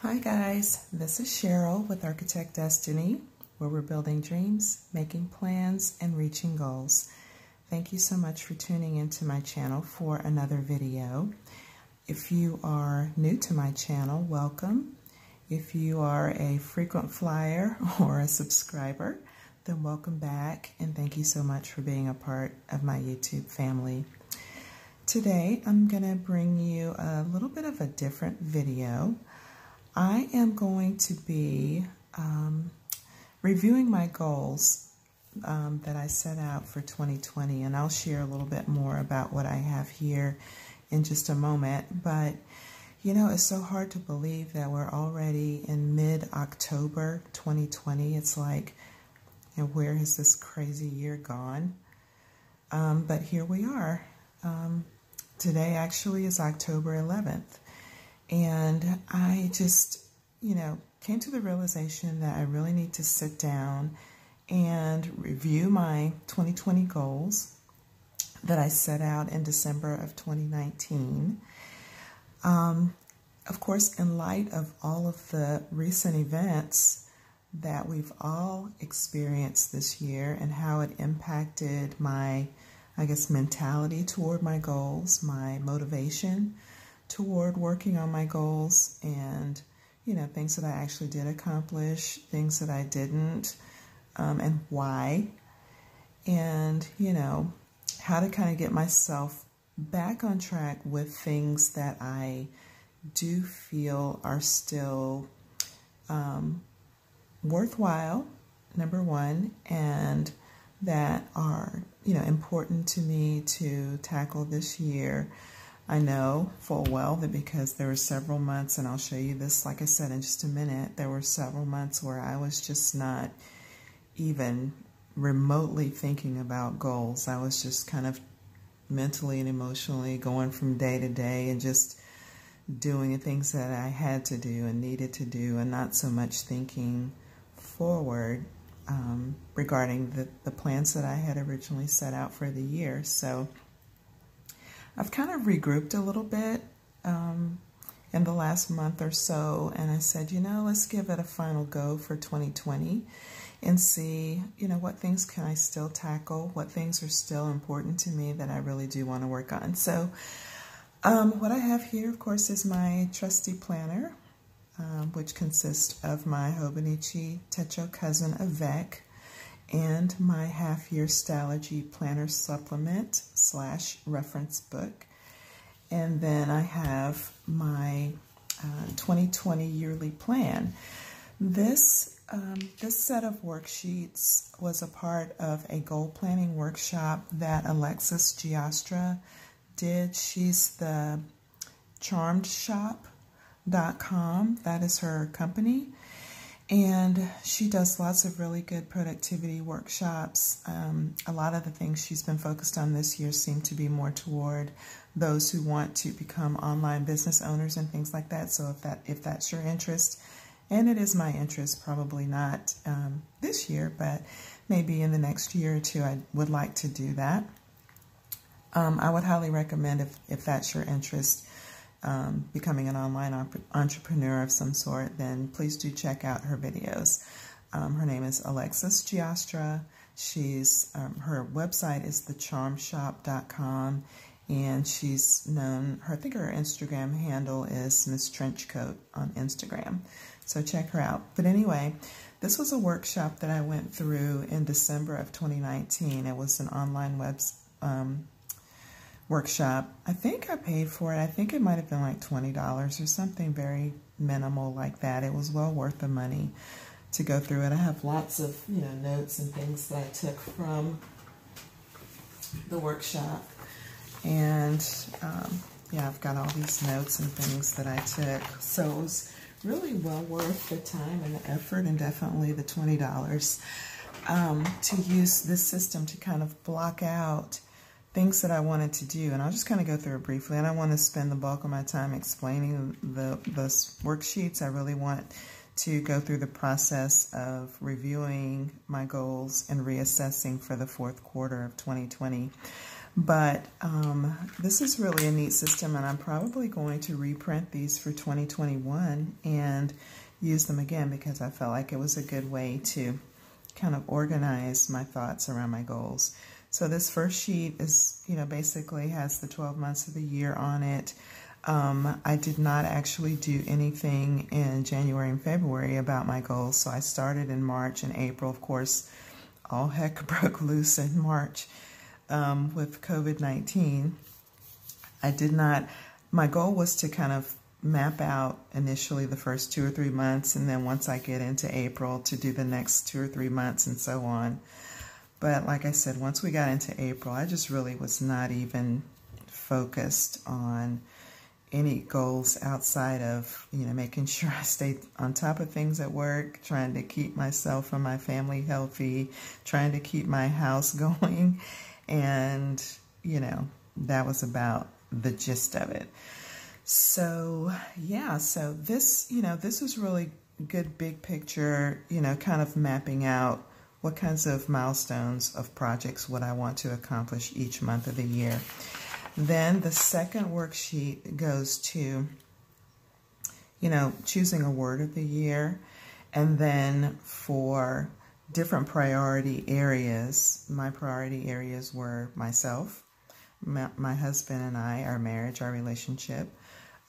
Hi guys, this is Cheryl with Architect Destiny, where we're building dreams, making plans, and reaching goals. Thank you so much for tuning into my channel for another video. If you are new to my channel, welcome. If you are a frequent flyer or a subscriber, then welcome back, and thank you so much for being a part of my YouTube family. Today, I'm going to bring you a little bit of a different video. I am going to be reviewing my goals that I set out for 2020, and I'll share a little bit more about what I have here in just a moment. But, you know, it's so hard to believe that we're already in mid-October 2020. It's like, you know, where has this crazy year gone? But here we are. Today actually is October 11th. And I just, you know, came to the realization that I really need to sit down and review my 2020 goals that I set out in December of 2019. Of course, in light of all of the recent events that we've all experienced this year and how it impacted my, I guess, mentality toward my goals, my motivation toward working on my goals, and, you know, things that I actually did accomplish, things that I didn't, and why, and, you know, how to kind of get myself back on track with things that I do feel are still worthwhile, number one, and that are, you know, important to me to tackle this year. I know full well that because there were several months, and I'll show you this, like I said, in just a minute, there were several months where I was just not even remotely thinking about goals. I was just kind of mentally and emotionally going from day to day and just doing the things that I had to do and needed to do, and not so much thinking forward regarding the plans that I had originally set out for the year. So I've kind of regrouped a little bit in the last month or so, and I said, you know, let's give it a final go for 2020 and see, you know, what things can I still tackle, what things are still important to me that I really do want to work on. So what I have here, of course, is my trusty planner, which consists of my Hobonichi Techo Cousin Avec and my half-year Stalogy Planner Supplement / reference book. And then I have my 2020 yearly plan. This set of worksheets was a part of a goal planning workshop that Alexis Giostra did. She's the CharmedShop.com. That is her company. And she does lots of really good productivity workshops. A lot of the things she's been focused on this year seem to be more toward those who want to become online business owners and things like that. So if that's your interest, and it is my interest, probably not this year, but maybe in the next year or two, I would like to do that. I would highly recommend, if that's your interest, becoming an online entrepreneur of some sort, then please do check out her videos. Her name is Alexis Giostra. She's her website is thecharmedshop.com, and she's known, I think her Instagram handle is Miss Trenchcoat on Instagram. So check her out. But anyway, this was a workshop that I went through in December of 2019. It was an online workshop. I think I paid for it. I think it might have been like $20 or something very minimal like that. It was well worth the money to go through it. I have lots of, you know, notes and things that I took from the workshop. And yeah, I've got all these notes and things that I took. So it was really well worth the time and the effort, and definitely the $20 to use this system to kind of block out things that I wanted to do. And I'll just kind of go through it briefly. I don't want to spend the bulk of my time explaining the worksheets. I really want to go through the process of reviewing my goals and reassessing for the fourth quarter of 2020. But this is really a neat system, and I'm probably going to reprint these for 2021 and use them again because I felt like it was a good way to kind of organize my thoughts around my goals. So this first sheet is, basically has the 12 months of the year on it. I did not actually do anything in January and February about my goals, so I started in March and April. Of course, all heck broke loose in March with COVID-19. My goal was to kind of map out initially the first 2 or 3 months, and then once I get into April to do the next 2 or 3 months and so on. But like I said, once we got into April, I just really was not even focused on any goals outside of, making sure I stayed on top of things at work, trying to keep myself and my family healthy, trying to keep my house going. And, that was about the gist of it. So, yeah, so this, this was really good big picture, kind of mapping out what kinds of milestones of projects would I want to accomplish each month of the year. Then the second worksheet goes to, choosing a word of the year. And then for different priority areas, my priority areas were myself, my husband and I, our marriage, our relationship,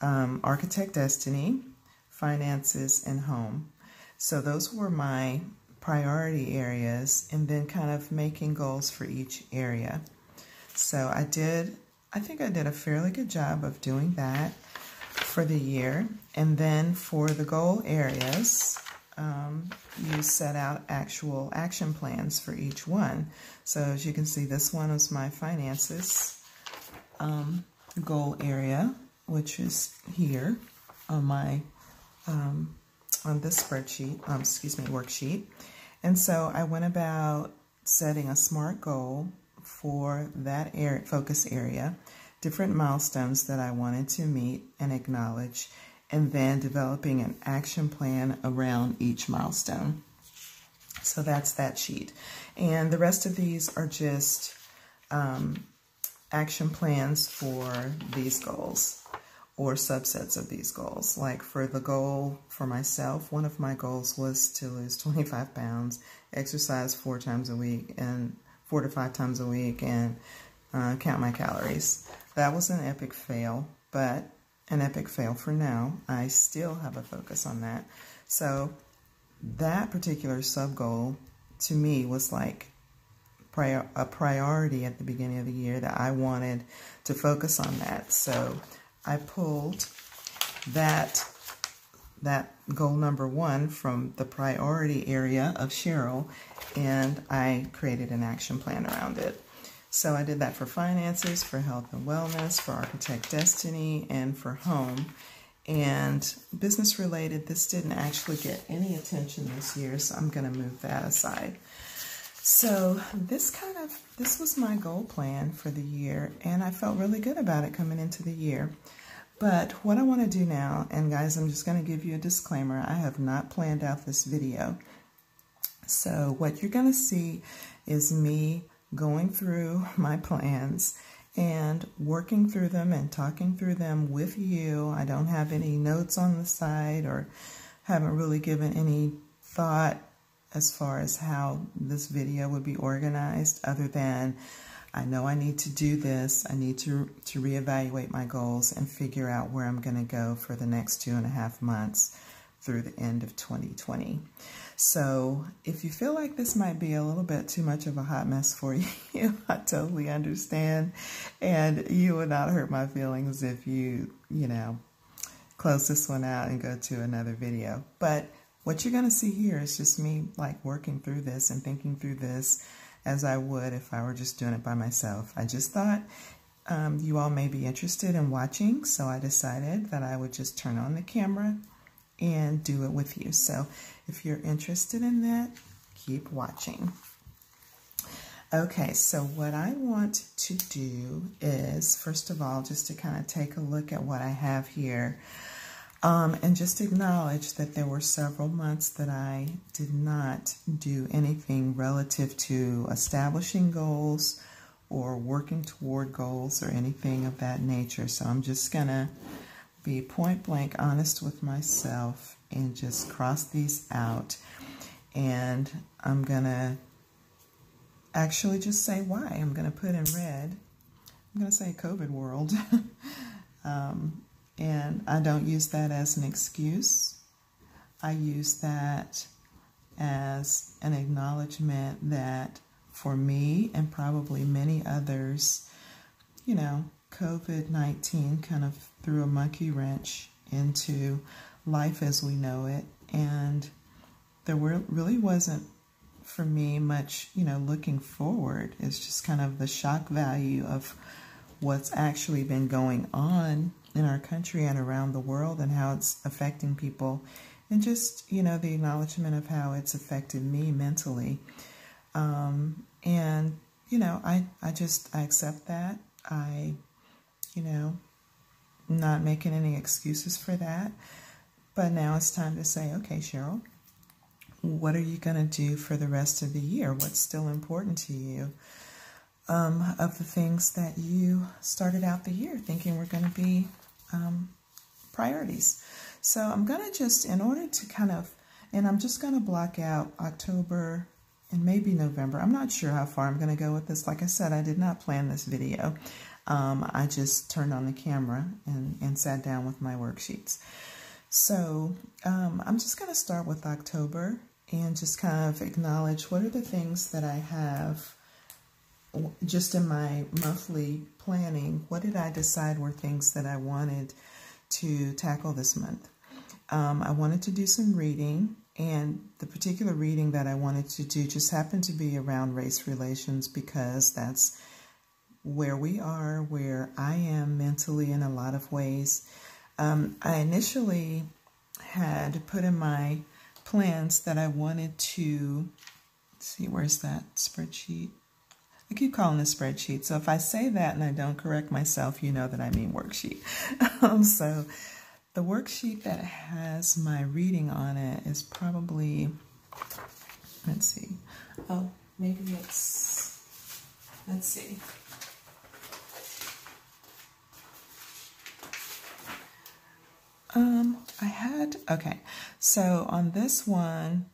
Architect Destiny, finances, and home. So those were my priority areas, and then kind of making goals for each area. So I think I did a fairly good job of doing that for the year. And then for the goal areas, you set out actual action plans for each one. So as you can see, this one is my finances goal area, which is here on my on this spreadsheet, worksheet. And so I went about setting a SMART goal for that focus area, different milestones that I wanted to meet and acknowledge, and then developing an action plan around each milestone. So that's that sheet. And the rest of these are just action plans for these goals or subsets of these goals. Like for the goal for myself, one of my goals was to lose 25 pounds, exercise 4 times a week and 4 to 5 times a week, and count my calories. That was an epic fail, but an epic fail for now. I still have a focus on that. So that particular sub-goal to me was like a priority at the beginning of the year that I wanted to focus on that. So I pulled that goal number 1 from the priority area of Cheryl, and I created an action plan around it. So I did that for finances, for health and wellness, for Architect Destiny, and for home. And business related, this didn't actually get any attention this year, so I'm going to move that aside. So this was my goal plan for the year, and I felt really good about it coming into the year. But what I want to do now, and guys, I'm just going to give you a disclaimer, I have not planned out this video. So what you're going to see is me going through my plans and working through them and talking through them with you. I don't have any notes on the side or haven't really given any thought as far as how this video would be organized, other than I know I need to do this. I need to reevaluate my goals and figure out where I'm going to go for the next 2.5 months through the end of 2020. So if you feel like this might be a little bit too much of a hot mess for you, I totally understand. And you would not hurt my feelings if you close this one out and go to another video. But what you're going to see here is just me like working through this and thinking through this as I would if I were just doing it by myself. I just thought you all may be interested in watching, so I decided that I would just turn on the camera and do it with you. So if you're interested in that, keep watching. Okay, so what I want to do is, first of all, just to kind of take a look at what I have here, and just acknowledge that there were several months that I did not do anything relative to establishing goals or working toward goals or anything of that nature. So I'm just going to be point blank honest with myself and just cross these out. And I'm going to actually just say why. I'm going to put in red, I'm going to say COVID world. And I don't use that as an excuse. I use that as an acknowledgement that for me and probably many others, you know, COVID-19 kind of threw a monkey wrench into life as we know it. And there really wasn't, for me, much, you know, looking forward. It's just kind of the shock value of what's actually been going on in our country and around the world and how it's affecting people. And just, you know, the acknowledgement of how it's affected me mentally. And, you know, I accept that. You know, not making any excuses for that. But now it's time to say, okay, Cheryl, what are you going to do for the rest of the year? What's still important to you? Of the things that you started out the year thinking were going to be priorities. So I'm going to just, in order to kind of, and I'm just going to block out October and maybe November. I'm not sure how far I'm going to go with this. Like I said, I did not plan this video. I just turned on the camera and sat down with my worksheets. So I'm just going to start with October and just kind of acknowledge what are the things that I have just in my monthly planning. What did I decide were things that I wanted to tackle this month? I wanted to do some reading, and the particular reading that I wanted to do just happened to be around race relations because that's where we are, where I am mentally in a lot of ways. I initially had put in my plans that I wanted to, let's see, where's that spreadsheet? I keep calling it spreadsheet. So if I say that and I don't correct myself, you know that I mean worksheet. So the worksheet that has my reading on it is probably, let's see. Oh, maybe it's, let's see. Okay, so on this one,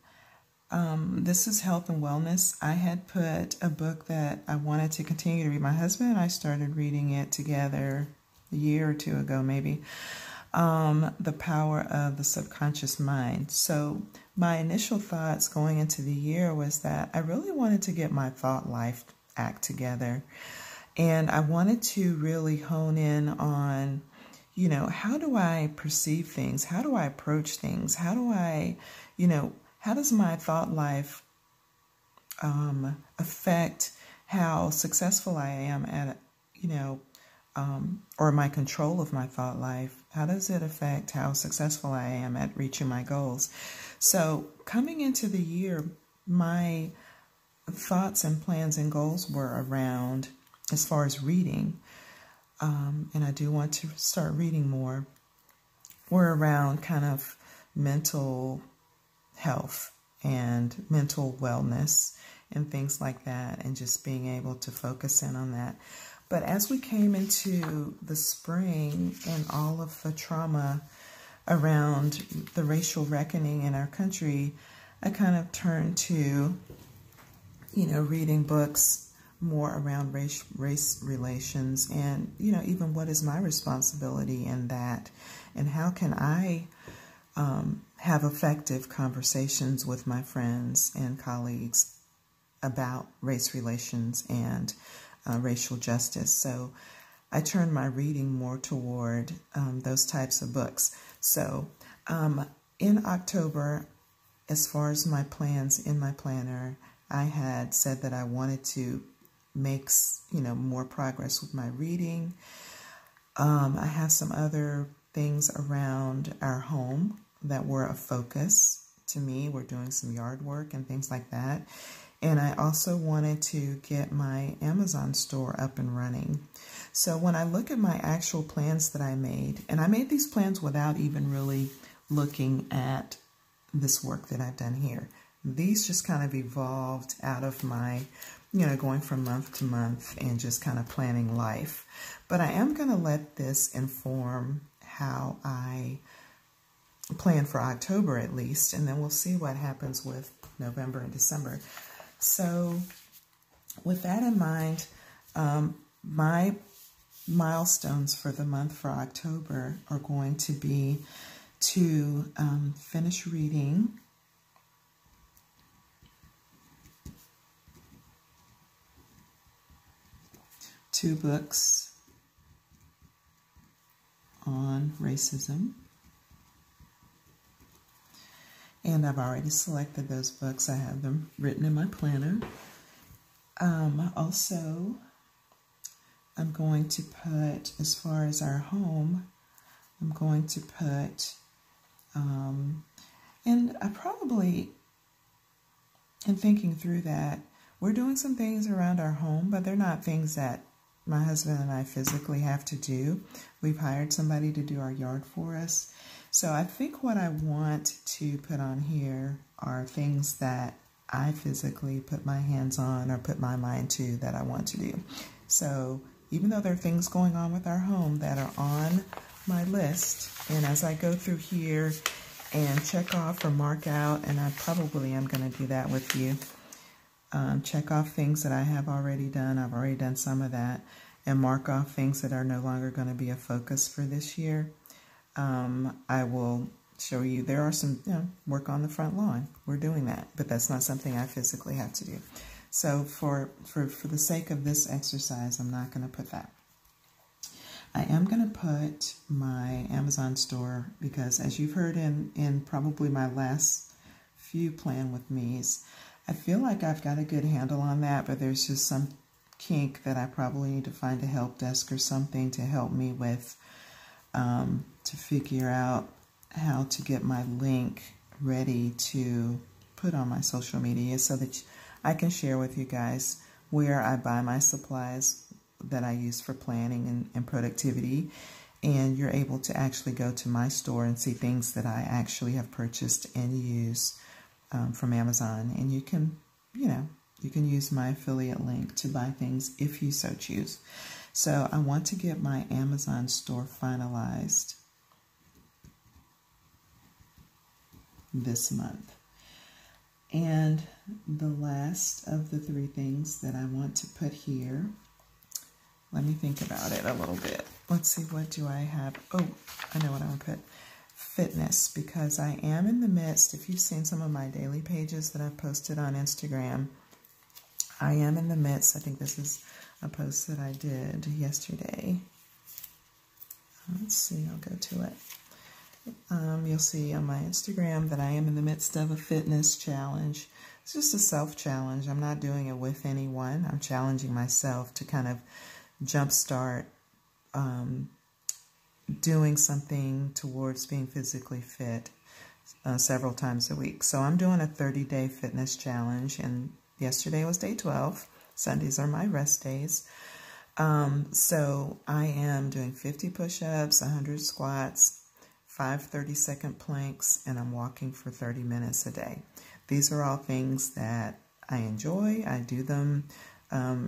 this is health and wellness. I had put a book that I wanted to continue to read. My husband and I started reading it together a year or two ago, maybe. The Power of the Subconscious Mind. So my initial thoughts going into the year was that I really wanted to get my thought life act together. And I wanted to really hone in on, you know, how do I perceive things? How do I approach things? How do I, you know, how does my thought life affect how successful I am at, you know, or my control of my thought life? How does it affect how successful I am at reaching my goals? So coming into the year, my thoughts and plans and goals were around, as far as reading, and I do want to start reading more, were around kind of mental health and mental wellness and things like that, and just being able to focus in on that. But as we came into the spring and all of the trauma around the racial reckoning in our country, I kind of turned to, you know, reading books more around race relations and, you know, even what is my responsibility in that, and how can I have effective conversations with my friends and colleagues about race relations and racial justice. So I turned my reading more toward those types of books. So in October, as far as my plans in my planner, I had said that I wanted to make, you know, more progress with my reading. I have some other things around our home that were a focus to me. We're doing some yard work and things like that. And I also wanted to get my Amazon store up and running. So when I look at my actual plans that I made, and I made these plans without even really looking at this work that I've done here. These just kind of evolved out of my, going from month to month and just kind of planning life. But I am going to let this inform how I plan for October at least, and then we'll see what happens with November and December. So with that in mind, my milestones for the month for October are going to be to finish reading two books on racism. And I've already selected those books. I have them written in my planner. Also, I'm going to put, as far as our home, I'm going to put, and I probably, in thinking through that, we're doing some things around our home, but they're not things that my husband and I physically have to do. We've hired somebody to do our yard for us. So I think what I want to put on here are things that I physically put my hands on or put my mind to that I want to do. So even though there are things going on with our home that are on my list, and as I go through here and check off or mark out, and I probably am going to do that with you, check off things that I have already done. I've already done some of that, and mark off things that are no longer going to be a focus for this year. I will show you, there are some, work on the front lawn. We're doing that, but that's not something I physically have to do. So for the sake of this exercise, I'm not going to put that. I am going to put my Amazon store, because as you've heard in probably my last few Plan With Me's, I feel like I've got a good handle on that, but there's just some kink that I probably need to find a help desk or something to help me with, to figure out how to get my link ready to put on my social media so that I can share with you guys where I buy my supplies that I use for planning and productivity. And you're able to actually go to my store and see things that I actually have purchased and use from Amazon. And you can, you can use my affiliate link to buy things if you so choose. So I want to get my Amazon store finalized this month. And the last of the three things that I want to put here, let me think about it a little bit. Let's see, what do I have? Oh, I know what I'm going to put. Fitness, because I am in the midst, if you've seen some of my daily pages that I've posted on Instagram, I am in the midst, I think this is a post that I did yesterday. Let's see, I'll go to it. You'll see on my Instagram that I am in the midst of a fitness challenge. It's just a self-challenge. I'm not doing it with anyone. I'm challenging myself to kind of jumpstart doing something towards being physically fit several times a week. So I'm doing a 30-day fitness challenge, and yesterday was day 12. Sundays are my rest days. So I am doing 50 push-ups, 100 squats, 5 30-second planks, and I'm walking for 30 minutes a day. These are all things that I enjoy. I do them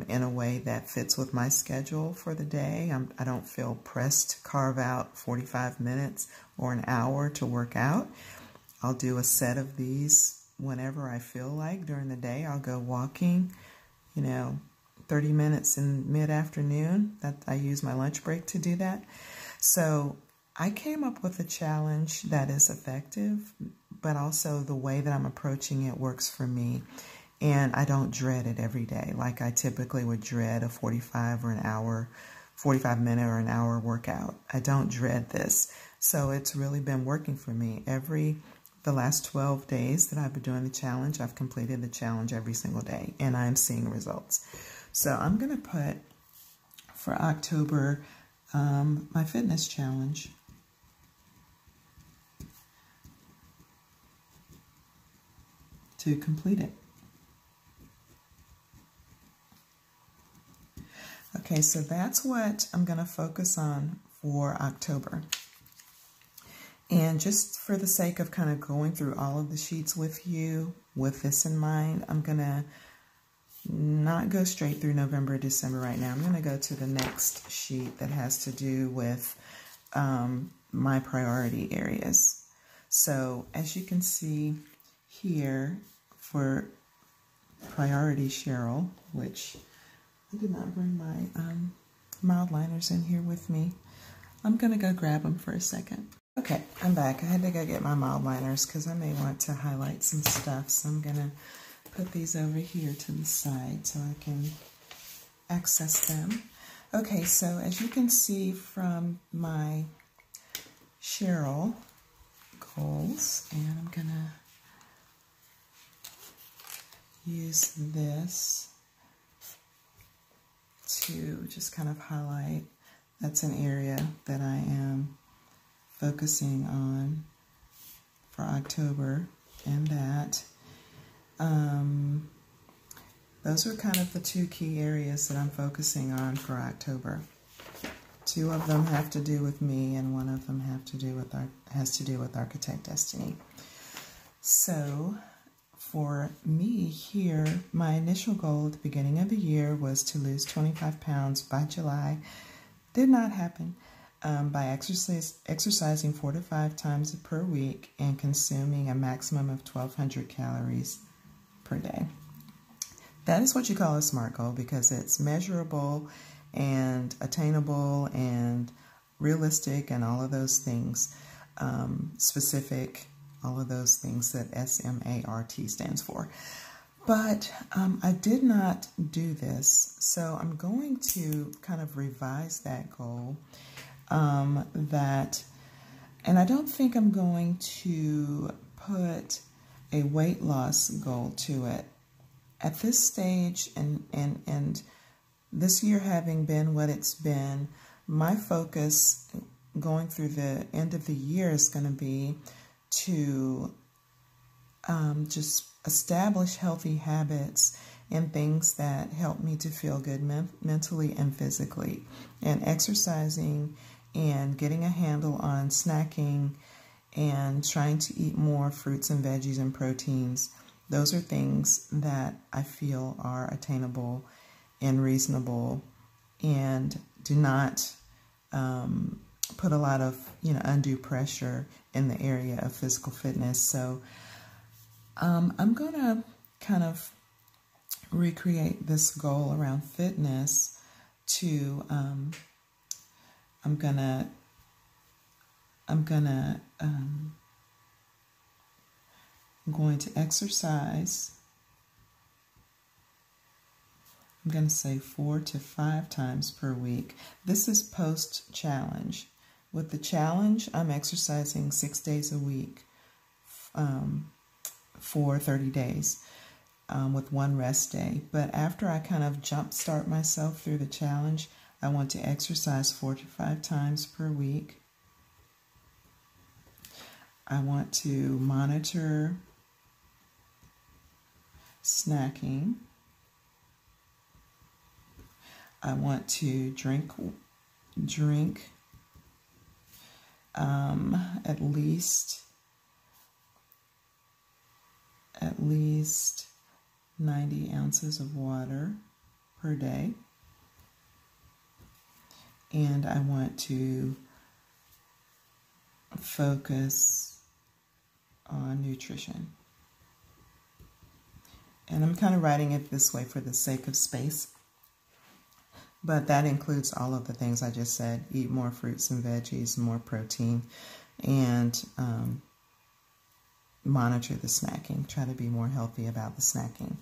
in a way that fits with my schedule for the day. I don't feel pressed to carve out 45 minutes or an hour to work out. I'll do a set of these whenever I feel like during the day. I'll go walking, 30 minutes in mid-afternoon. That I use my lunch break to do that. So I came up with a challenge that is effective, but also the way that I'm approaching it works for me. And I don't dread it every day like I typically would dread a 45 minute or an hour workout. I don't dread this. So it's really been working for me. The last 12 days that I've been doing the challenge, I've completed the challenge every single day, and I'm seeing results. So I'm going to put for October my fitness challenge. To complete it. Okay, so that's what I'm going to focus on for October. And just for the sake of kind of going through all of the sheets with you, with this in mind, I'm going to, not go straight through November, December right now. I'm going to go to the next sheet that has to do with my priority areas. So as you can see here for priority Cheryl, which I did not bring my mild liners in here with me. I'm going to go grab them for a second. Okay, I'm back. I had to go get my mild liners because I may want to highlight some stuff. So I'm going to put these over here to the side so I can access them. Okay, so as you can see from my Cheryl goals, and I'm going to use this to just kind of highlight. That's an area that I am focusing on for October, and that those are kind of the two key areas that I'm focusing on for October. Two of them have to do with me, and one of them has to do with Architect Destiny. So for me here, my initial goal at the beginning of the year was to lose 25 pounds by July. Did not happen. By exercising 4 to 5 times per week and consuming a maximum of 1,200 calories per day. That is what you call a SMART goal, because it's measurable and attainable and realistic and all of those things, specific, all of those things that SMART stands for. But I did not do this, so I'm going to kind of revise that goal. And I don't think I'm going to put a weight loss goal to it. At this stage, and this year having been what it's been, my focus going through the end of the year is going to be to just establish healthy habits and things that help me to feel good mentally and physically. And exercising and getting a handle on snacking and trying to eat more fruits and veggies and proteins. Those are things that I feel are attainable and reasonable and do not put a lot of undue pressure in the area of physical fitness. So I'm going to kind of recreate this goal around fitness to I'm going to exercise. I'm going to say 4 to 5 times per week. This is post-challenge. With the challenge, I'm exercising 6 days a week for 30 days with 1 rest day. But after I kind of jumpstart myself through the challenge, I want to exercise 4 to 5 times per week. I want to monitor snacking. I want to drink at least 90 ounces of water per day. And I want to focus on nutrition. And I'm kind of writing it this way for the sake of space. But that includes all of the things I just said. Eat more fruits and veggies, more protein, and monitor the snacking. Try to be more healthy about the snacking.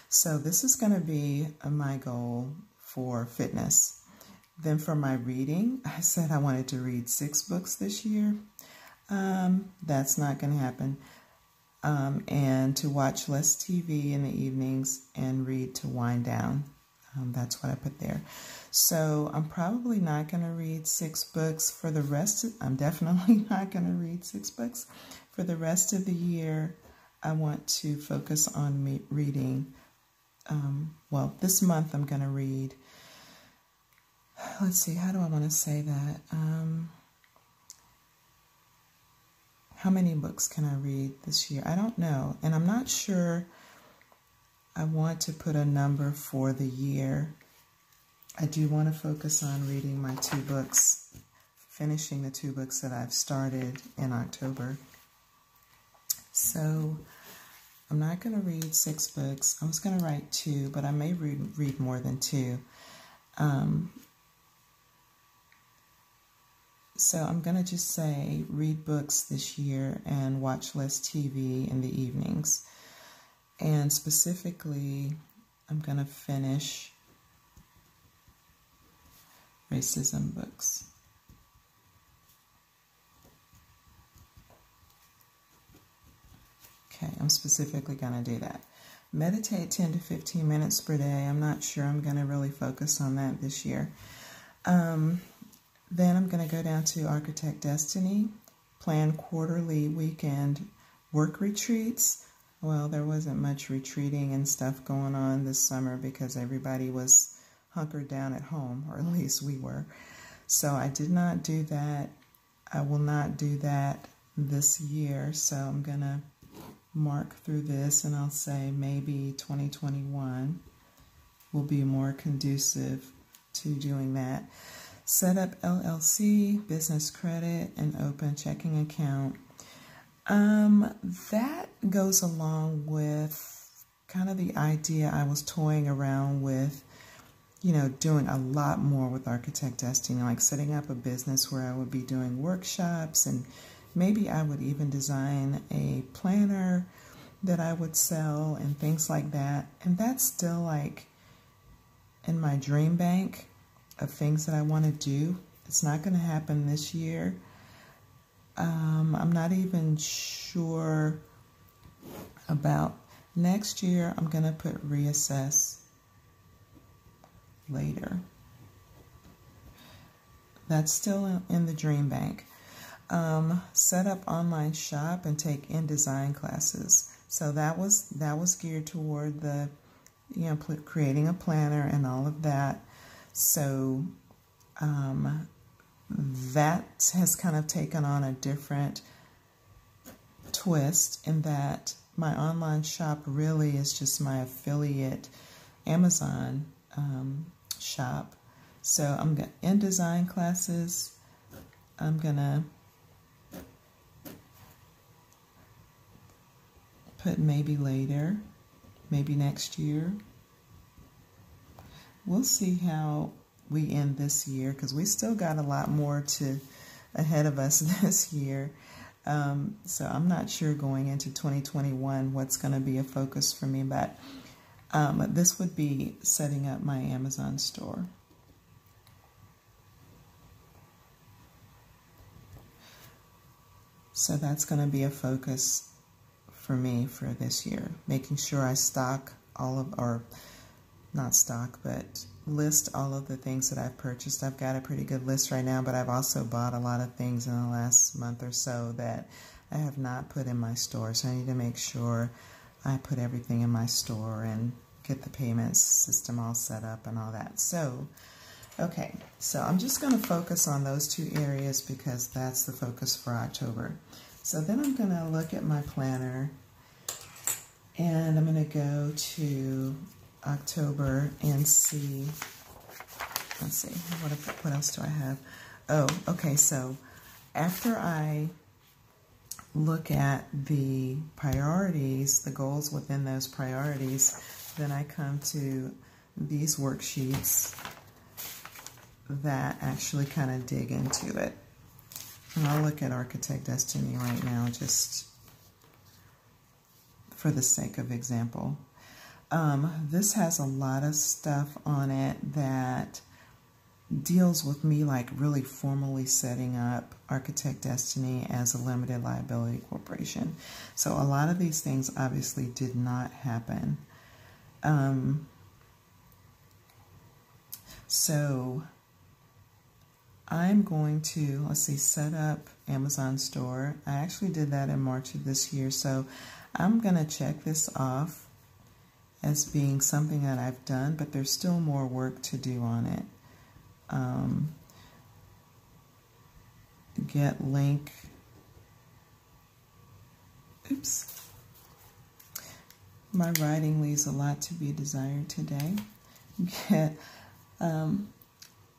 So this is going to be my goal for fitness. Then for my reading, I said I wanted to read 6 books this year. That's not going to happen. And to watch less TV in the evenings and read to wind down. That's what I put there. So I'm probably not going to read 6 books for the rest. I'm definitely not going to read 6 books. For the rest of the year, I want to focus on reading. Well, this month I'm going to read, let's see, how do I want to say that? How many books can I read this year? I don't know. And I'm not sure I want to put a number for the year. I do want to focus on reading my 2 books, finishing the 2 books that I've started in October. So I'm not going to read 6 books. I was going to write 2, but I may read more than 2. So I'm going to just say read books this year and watch less TV in the evenings. And specifically, I'm going to finish racism books. Okay, I'm specifically going to do that. Meditate 10 to 15 minutes per day. I'm not sure I'm going to really focus on that this year. Then I'm going to go down to Architect Destiny, plan quarterly weekend work retreats. Well, there wasn't much retreating and stuff going on this summer because everybody was hunkered down at home, or at least we were. So I did not do that. I will not do that this year. So I'm going to mark through this and I'll say maybe 2021 will be more conducive to doing that. Set up LLC, business credit, and open checking account. That goes along with kind of the idea I was toying around with, doing a lot more with Architect Destiny, like setting up a business where I would be doing workshops, and maybe I would even design a planner that I would sell and things like that. And that's still like in my dream bank of things that I want to do. It's not going to happen this year. I'm not even sure about next year. I'm going to put reassess later. That's still in the dream bank. Set up online shop and take InDesign classes. So that was geared toward the, creating a planner and all of that. So that has kind of taken on a different twist in that my online shop really is just my affiliate Amazon shop. So I'm going to InDesign classes. I'm going to put maybe later, maybe next year. We'll see how we end this year because we still got a lot more ahead of us this year. So I'm not sure going into 2021 what's going to be a focus for me, but this would be setting up my Amazon store. So that's going to be a focus for me for this year, making sure I stock all of, or not stock, but list all of the things that I've purchased. I've got a pretty good list right now, but I've also bought a lot of things in the last month or so that I have not put in my store. So I need to make sure I put everything in my store and get the payments system all set up and all that. So, okay, so I'm just going to focus on those 2 areas because that's the focus for October. So then I'm going to look at my planner and I'm going to go to October and see, let's see, what else do I have? Oh, okay, so after I look at the priorities, the goals within those priorities, then I come to these worksheets that actually kind of dig into it. And I'll look at Architect Destiny right now just for the sake of example. This has a lot of stuff on it that deals with me like really formally setting up Architect Destiny as a limited liability corporation. So a lot of these things obviously did not happen. So I'm going to, let's see, set up Amazon store. I actually did that in March of this year. So I'm going to check this off as being something that I've done, but there's still more work to do on it. Get link. Oops. My writing leaves a lot to be desired today.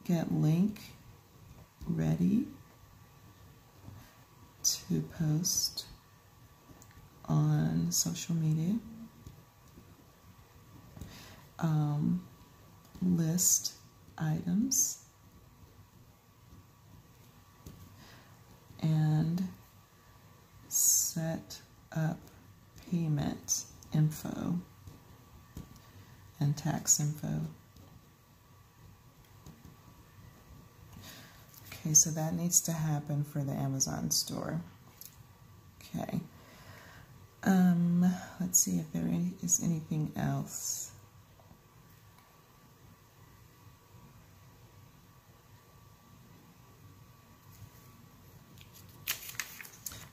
Get link ready to post on social media. List items and set up payment info and tax info. Okay, so that needs to happen for the Amazon store. Okay. Let's see if there is anything else.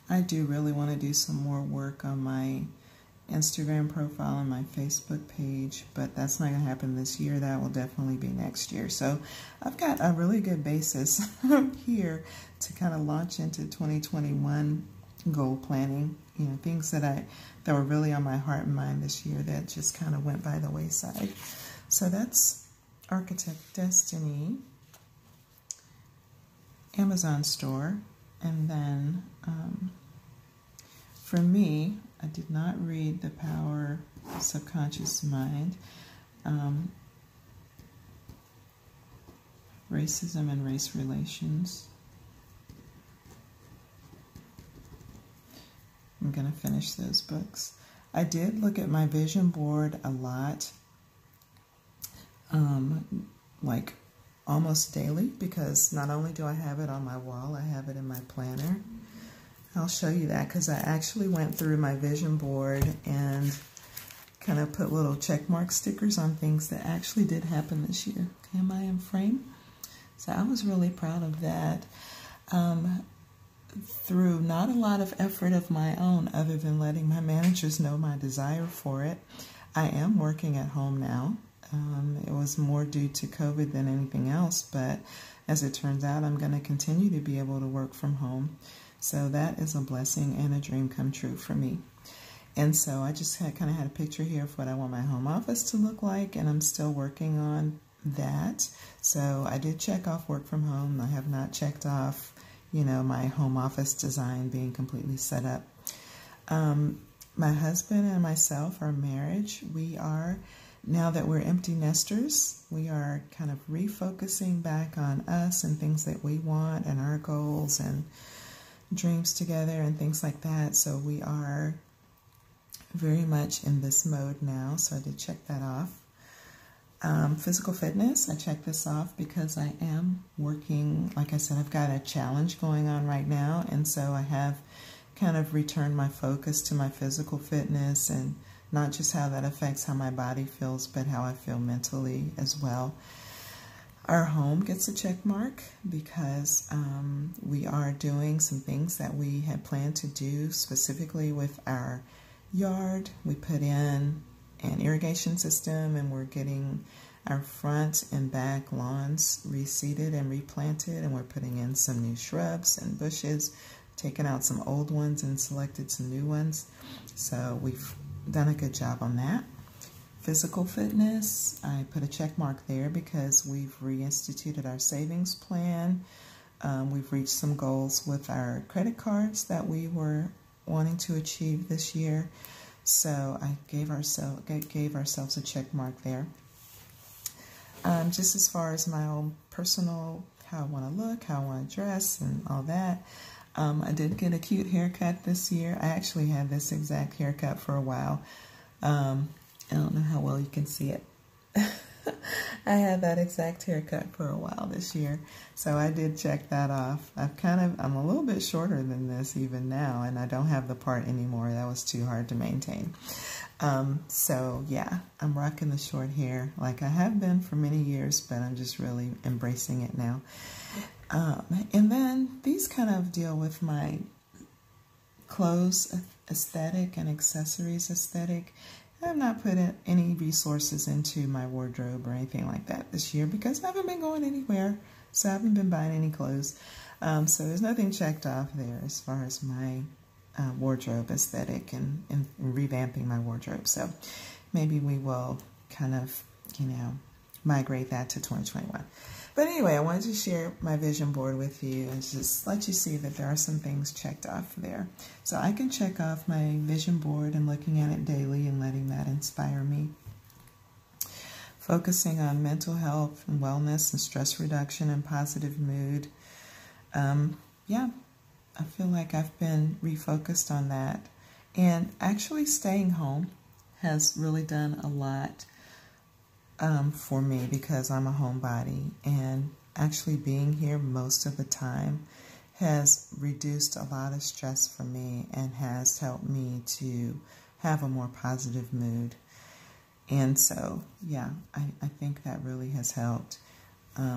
I do really want to do some more work on my Instagram profile and my Facebook page, but that's not going to happen this year. That will definitely be next year. So I've got a really good basis here to kind of launch into 2021 goal planning. You know, things that were really on my heart and mind this year that just kind of went by the wayside. So that's Architect Destiny, Amazon store, and then for me, I did not read The Power of Subconscious Mind, Racism and Race Relations. I'm going to finish those books. I did look at my vision board a lot, like almost daily, because not only do I have it on my wall, I have it in my planner. I'll show you that because I actually went through my vision board and kind of put little check mark stickers on things that actually did happen this year. Okay, am I in frame? So I was really proud of that. Through not a lot of effort of my own other than letting my managers know my desire for it, I am working at home now. It was more due to COVID than anything else, but as it turns out, I'm going to continue to be able to work from home. So that is a blessing and a dream come true for me. And so I just kind of had a picture here of what I want my home office to look like, and I'm still working on that. So I did check off work from home. I have not checked off, you know, my home office design being completely set up. My husband and myself, our marriage, we are, now that we're empty nesters, we are kind of refocusing back on us and things that we want and our goals and dreams together and things like that. So we are very much in this mode now. So I did check that off. Physical fitness, I checked this off because I am working, like I said, I've got a challenge going on right now. And so I have kind of returned my focus to my physical fitness, and not just how that affects how my body feels, but how I feel mentally as well. Our home gets a check mark because we are doing some things that we had planned to do specifically with our yard. We put in an irrigation system, and we're getting our front and back lawns reseeded and replanted, and we're putting in some new shrubs and bushes, taken out some old ones and selected some new ones. So we've done a good job on that. Physical fitness, I put a check mark there because we've reinstituted our savings plan. We've reached some goals with our credit cards that we were wanting to achieve this year. So I gave ourselves a check mark there. Just as far as my own personal, how I want to look, how I want to dress, and all that. I did get a cute haircut this year. I actually had this exact haircut for a while. I don't know how well you can see it. I had that exact haircut for a while this year, so I did check that off. I'm a little bit shorter than this even now, and I don't have the part anymore. That was too hard to maintain. So yeah, I'm rocking the short hair like I have been for many years, but I'm just really embracing it now. And then these kind of deal with my clothes aesthetic and accessories aesthetic. I've not put any resources into my wardrobe or anything like that this year because I haven't been going anywhere, so I haven't been buying any clothes. So there's nothing checked off there as far as my wardrobe aesthetic and revamping my wardrobe. So maybe we will kind of, migrate that to 2021. But anyway, I wanted to share my vision board with you and just let you see that there are some things checked off there. So I can check off my vision board and looking at it daily and letting that inspire me. Focusing on mental health and wellness and stress reduction and positive mood. Yeah, I feel like I've been refocused on that. And actually staying home has really done a lot for me because I'm a homebody, and actually being here most of the time has reduced a lot of stress for me and has helped me to have a more positive mood. And so, yeah, I think that really has helped.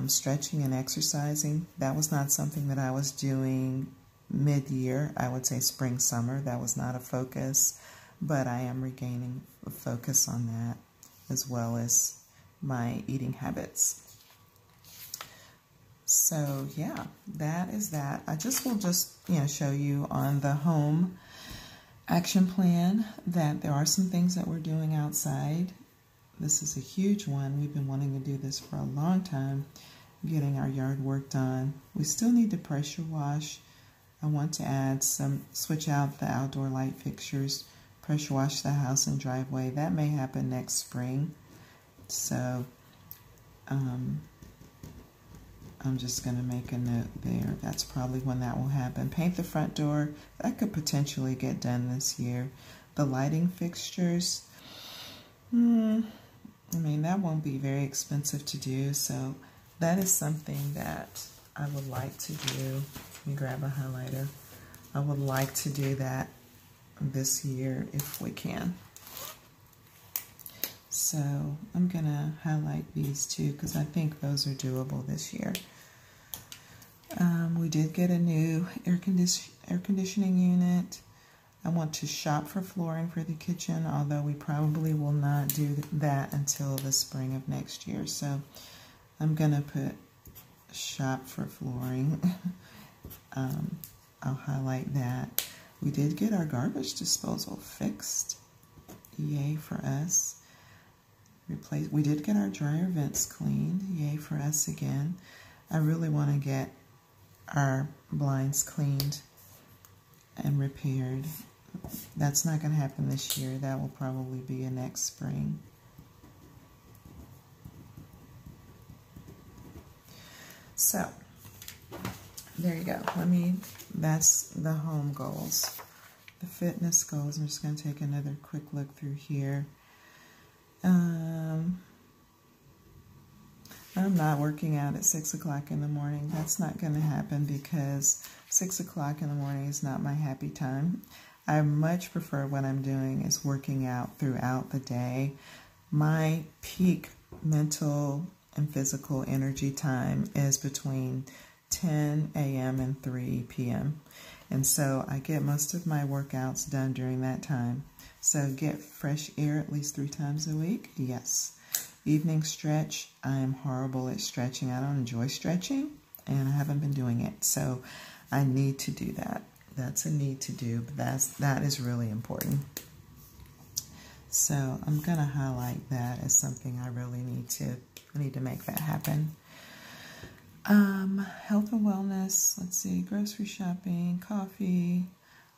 Stretching and exercising, that was not something that I was doing mid-year. I would say spring, summer. That was not a focus, but I am regaining a focus on that, as well as my eating habits. So yeah, that is that. I will show you on the home action plan that there are some things that we're doing outside. This is a huge one. We've been wanting to do this for a long time, getting our yard work done. We still need to pressure wash. I want to switch out the outdoor light fixtures, pressure wash the house and driveway. That may happen next spring. So I'm just going to make a note there. That's probably when that will happen. Paint the front door. That could potentially get done this year. The lighting fixtures, that won't be very expensive to do. So that is something that I would like to do. Let me grab a highlighter. I would like to do that this year if we can. So I'm going to highlight these two because I think those are doable this year. We did get a new air conditioning unit. I want to shop for flooring for the kitchen, although we probably will not do that until the spring of next year. So I'm going to put shop for flooring. I'll highlight that. We did get our garbage disposal fixed. Yay for us. We did get our dryer vents cleaned. Yay for us again. I really want to get our blinds cleaned and repaired. That's not going to happen this year. That will probably be a next spring. So, there you go. That's the home goals. The fitness goals, I'm just going to take another quick look through here. I'm not working out at 6 o'clock in the morning. That's not going to happen because 6 o'clock in the morning is not my happy time. I much prefer what I'm doing is working out throughout the day. My peak mental and physical energy time is between 10 a.m. and 3 p.m. And so I get most of my workouts done during that time. So get fresh air at least 3 times a week? Yes. Evening stretch, I am horrible at stretching. I don't enjoy stretching, and I haven't been doing it. So I need to do that. That's a need to do, but that is really important. So I'm going to highlight that as something I really need to make that happen. Health and wellness, let's see, grocery shopping, coffee.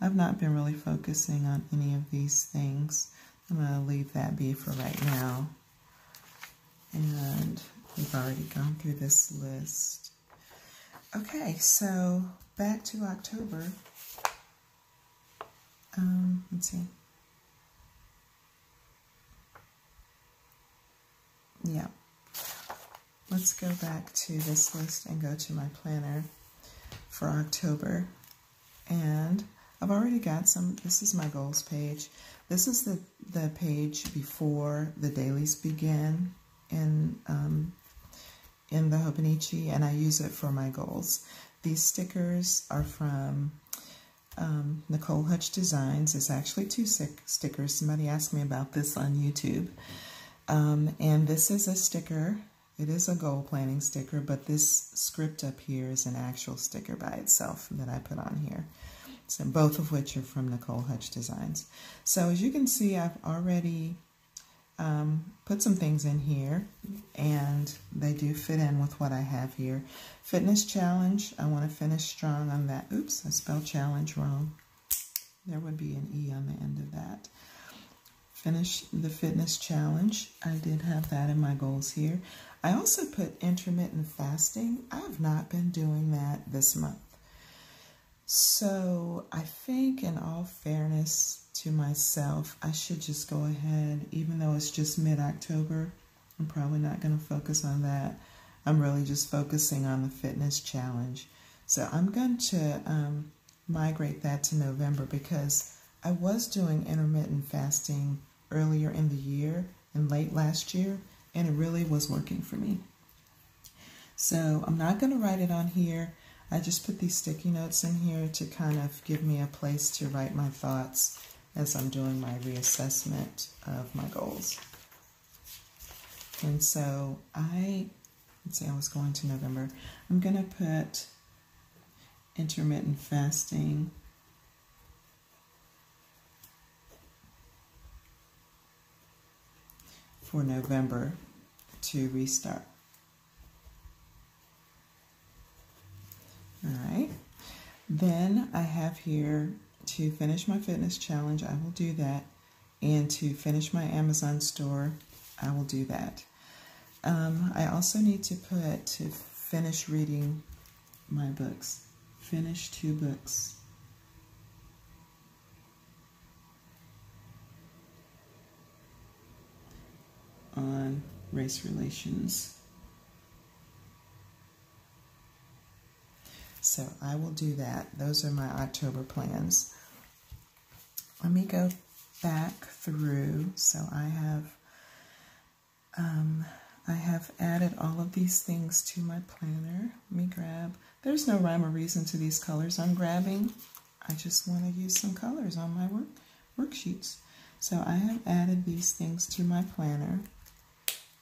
I've not been really focusing on any of these things. I'm going to leave that be for right now. And we've already gone through this list. Okay, so back to October. Let's see. Yeah. Let's go back to this list and go to my planner for October. And I've already got this is my goals page. This is the page before the dailies begin in the Hobonichi, and I use it for my goals. These stickers are from Nicole Hutch Designs. It's actually 2 stickers. Somebody asked me about this on YouTube. And this is a sticker. It is a goal planning sticker, but this script up here is an actual sticker by itself that I put on here. So both of which are from Nicole Hutch Designs. So as you can see, I've already put some things in here, and they do fit in with what I have here. Fitness challenge, I want to finish strong on that. Oops, I spelled challenge wrong. There would be an E on the end of that. Finish the fitness challenge. I did have that in my goals here. I also put intermittent fasting. I have not been doing that this month. So I think, in all fairness to myself, I should just go ahead, even though it's just mid-October. I'm probably not going to focus on that. I'm really just focusing on the fitness challenge. So I'm going to migrate that to November, because I was doing intermittent fasting earlier in the year and late last year, and it really was working for me. So I'm not going to write it on here. I just put these sticky notes in here to kind of give me a place to write my thoughts as I'm doing my reassessment of my goals. And so let's say I was going to November. I'm going to put intermittent fasting for November to restart. All right. Then I have here to finish my fitness challenge. I will do that. And to finish my Amazon store, I will do that. I also need to put to finish reading my books. Finish 2 books. On race relations. So I will do that. Those are my October plans. Let me go back through. So I have added all of these things to my planner. Let me grab. There's no rhyme or reason to these colors I'm grabbing. I just want to use some colors on my worksheets. So I have added these things to my planner.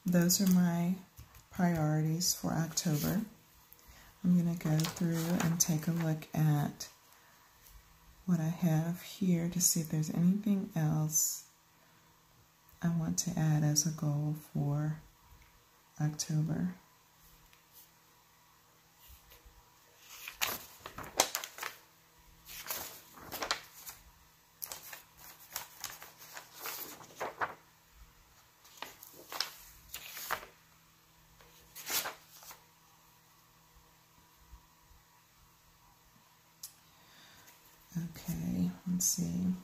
Those are my priorities for October. I'm going to go through and take a look at what I have here to see if there's anything else I want to add as a goal for October. Okay, let's see.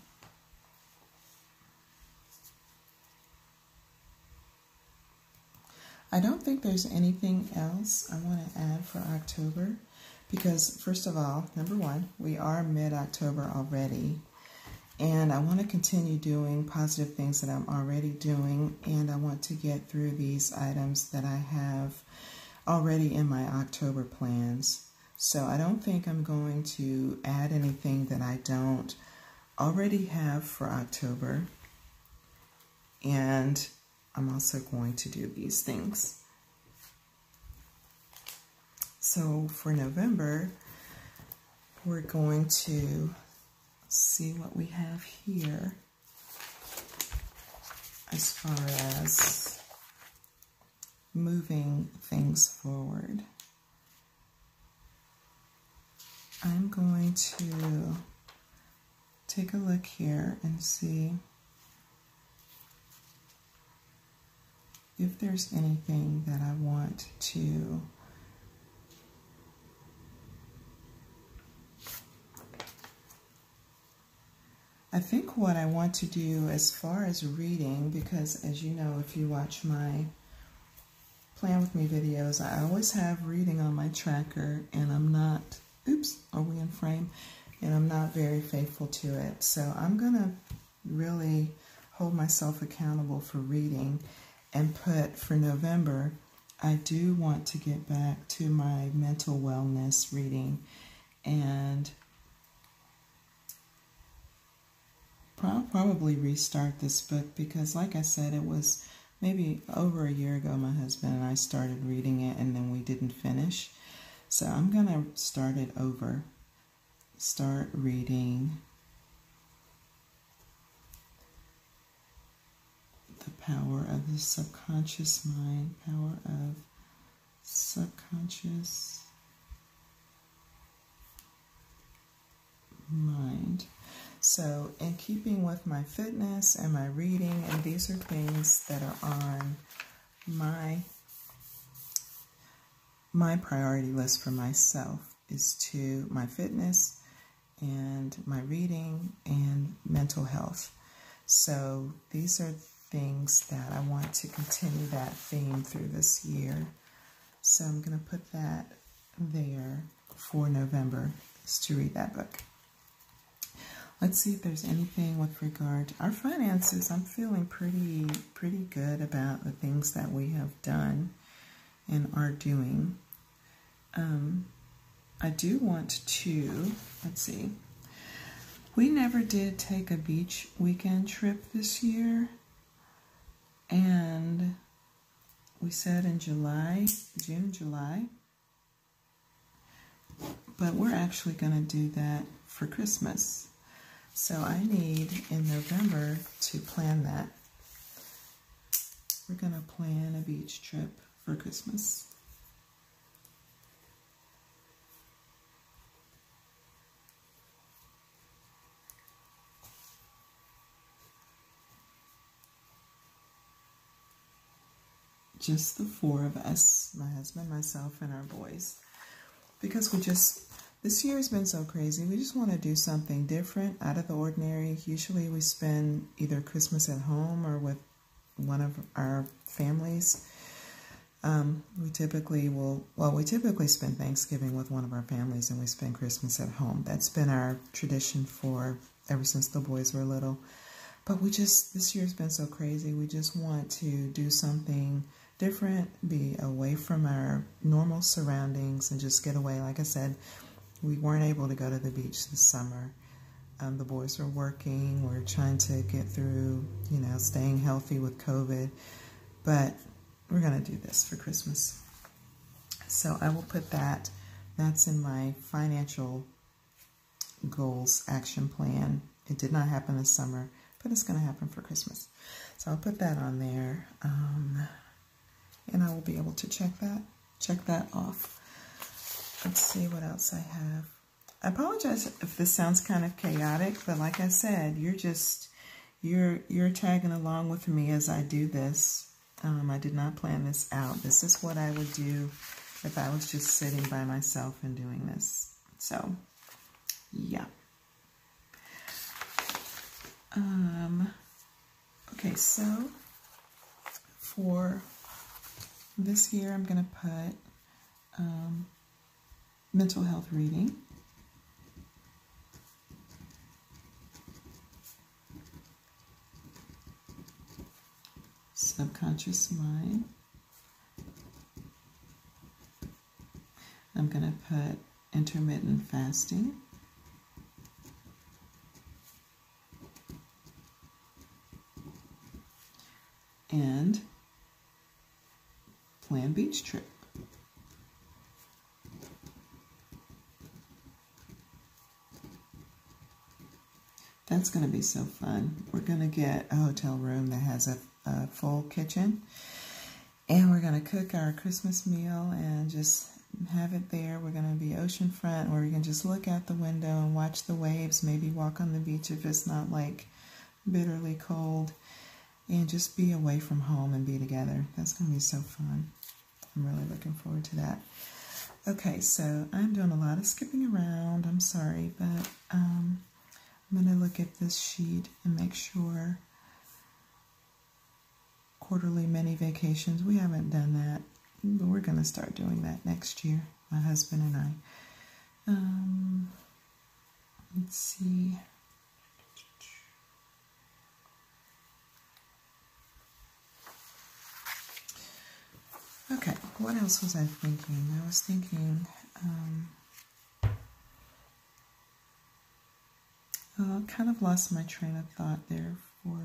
I don't think there's anything else I want to add for October, because first of all, number one, we are mid-October already, and I want to continue doing positive things that I'm already doing, and I want to get through these items that I have already in my October plans. So I don't think I'm going to add anything that I don't already have for October. And I'm also going to do these things. So for November, we're going to see what we have here as far as moving things forward. I'm going to take a look here and see if there's anything that I want to I think what I want to do as far as reading, because as you know, if you watch my Plan With Me videos, I always have reading on my tracker, and I'm not, oops, are we in frame? And I'm not very faithful to it. So I'm going to really hold myself accountable for reading and put for November, I do want to get back to my mental wellness reading and probably restart this book, because like I said, it was maybe over a year ago my husband and I started reading it, and then we didn't finish. So I'm going to start it over. start reading The Power of the Subconscious Mind, Power of Subconscious Mind. So in keeping with my fitness and my reading, and these are things that are on my priority list for myself, is to my fitness and my reading and mental health. So these are things that I want to continue that theme through this year. So I'm going to put that there for November, is to read that book. Let's see if there's anything with regard to our finances. I'm feeling pretty good about the things that we have done and are doing. I do want to, let's see, we never did take a beach weekend trip this year, and we said in June, July, but we're actually going to do that for Christmas. So I need in November to plan that. We're going to plan a beach trip for Christmas. Just the four of us, my husband, myself, and our boys. Because this year has been so crazy. We just want to do something different, out of the ordinary. Usually we spend either Christmas at home or with one of our families. We typically spend Thanksgiving with one of our families, and we spend Christmas at home. That's been our tradition ever since the boys were little. But this year's been so crazy. We just want to do something different, be away from our normal surroundings, and just get away. Like I said, we weren't able to go to the beach this summer. The boys were working. We're trying to get through, staying healthy with COVID. But we're going to do this for Christmas. So I will put that's in my financial goals action plan. It did not happen this summer, but it's going to happen for Christmas. So I'll put that on there. And I will be able to check that off. Let's see what else I have. I apologize if this sounds kind of chaotic, but like I said, you're tagging along with me as I do this. I did not plan this out. This is what I would do if I was just sitting by myself and doing this. So, yeah. Okay, so for this year, I'm going to put mental health reading, subconscious mind. I'm going to put intermittent fasting, and plan beach trip. That's going to be so fun. We're going to get a hotel room that has a full kitchen, and we're going to cook our Christmas meal and just have it there. We're going to be oceanfront, where we can just look out the window and watch the waves, maybe walk on the beach if it's not like bitterly cold, and just be away from home and be together. That's going to be so fun. I'm really looking forward to that. Okay, so I'm doing a lot of skipping around. I'm sorry, but I'm going to look at this sheet and make sure. Quarterly mini vacations. We haven't done that, but we're going to start doing that next year, my husband and I. Let's see. Okay, what else was I thinking? I was thinking, I kind of lost my train of thought there for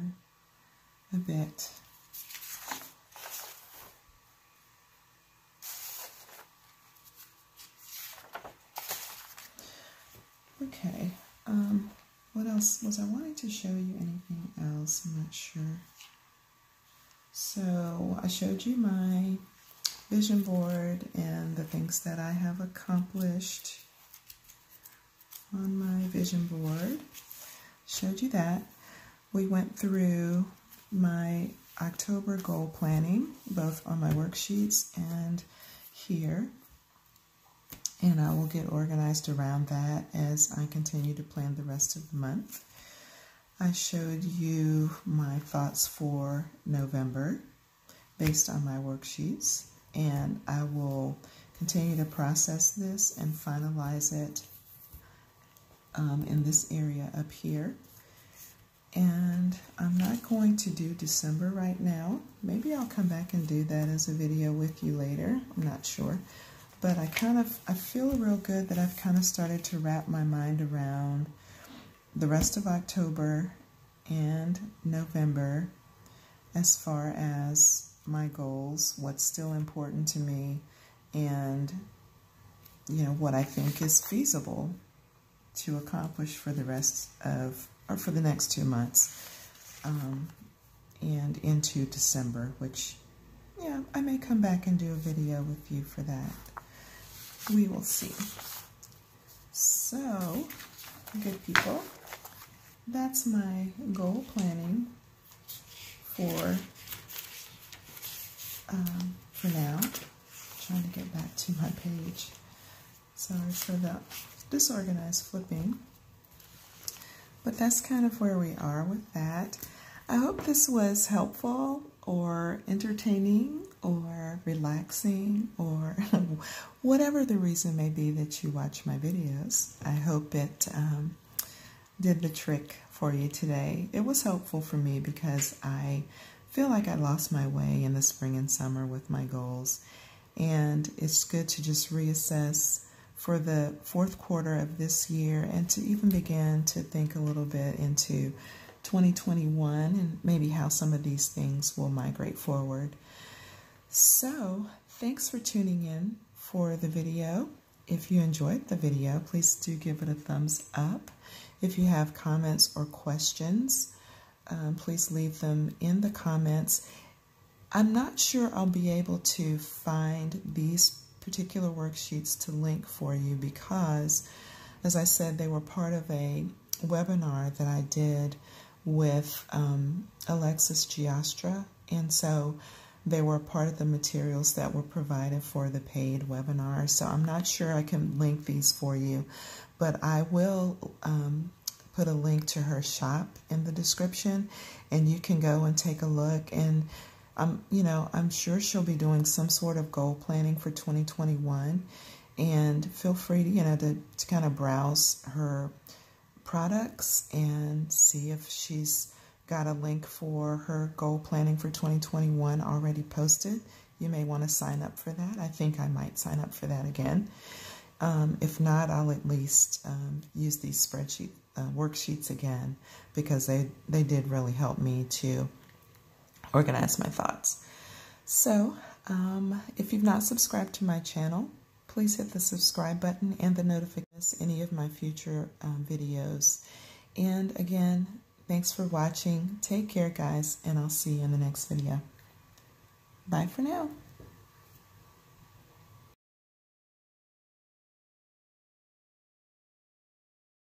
a bit. Okay, what else was I wanting to show you? Anything else? I'm not sure. So I showed you my vision board and the things that I have accomplished on my vision board. Showed you that. We went through my October goal planning, both on my worksheets and here. And I will get organized around that as I continue to plan the rest of the month. I showed you my thoughts for November based on my worksheets, and I will continue to process this and finalize it in this area up here. And I'm not going to do December right now. Maybe I'll come back and do that as a video with you later. I'm not sure. But I feel real good that I've kind of started to wrap my mind around the rest of October and November as far as my goals, what's still important to me, and what I think is feasible to accomplish for the rest of, or for the next 2 months, and into December, which, I may come back and do a video with you for that. We will see. So, good people, that's my goal planning for now. Trying to get back to my page. Sorry for the disorganized flipping. But that's kind of where we are with that. I hope this was helpful or entertaining or relaxing or whatever the reason may be that you watch my videos. I hope it did the trick for you today. It was helpful for me because I feel like I lost my way in the spring and summer with my goals. And it's good to just reassess for the fourth quarter of this year and to even begin to think a little bit into 2021 and maybe how some of these things will migrate forward. So, thanks for tuning in for the video. If you enjoyed the video, please do give it a thumbs up. If you have comments or questions, please leave them in the comments. I'm not sure I'll be able to find these particular worksheets to link for you because, as I said, they were part of a webinar that I did with Alexis Giostra, and so they were part of the materials that were provided for the paid webinar. So I'm not sure I can link these for you, but I will put a link to her shop in the description, and you can go and take a look. And I'm sure she'll be doing some sort of goal planning for 2021, and feel free to kind of browse her products and see if she's got a link for her goal planning for 2021 already posted. You may want to sign up for that. I think I might sign up for that again. If not, I'll at least use these worksheets again because they did really help me to organize my thoughts. So, if you've not subscribed to my channel, please hit the subscribe button and the notifications for any of my future videos. And again, thanks for watching. Take care, guys, and I'll see you in the next video. Bye for now.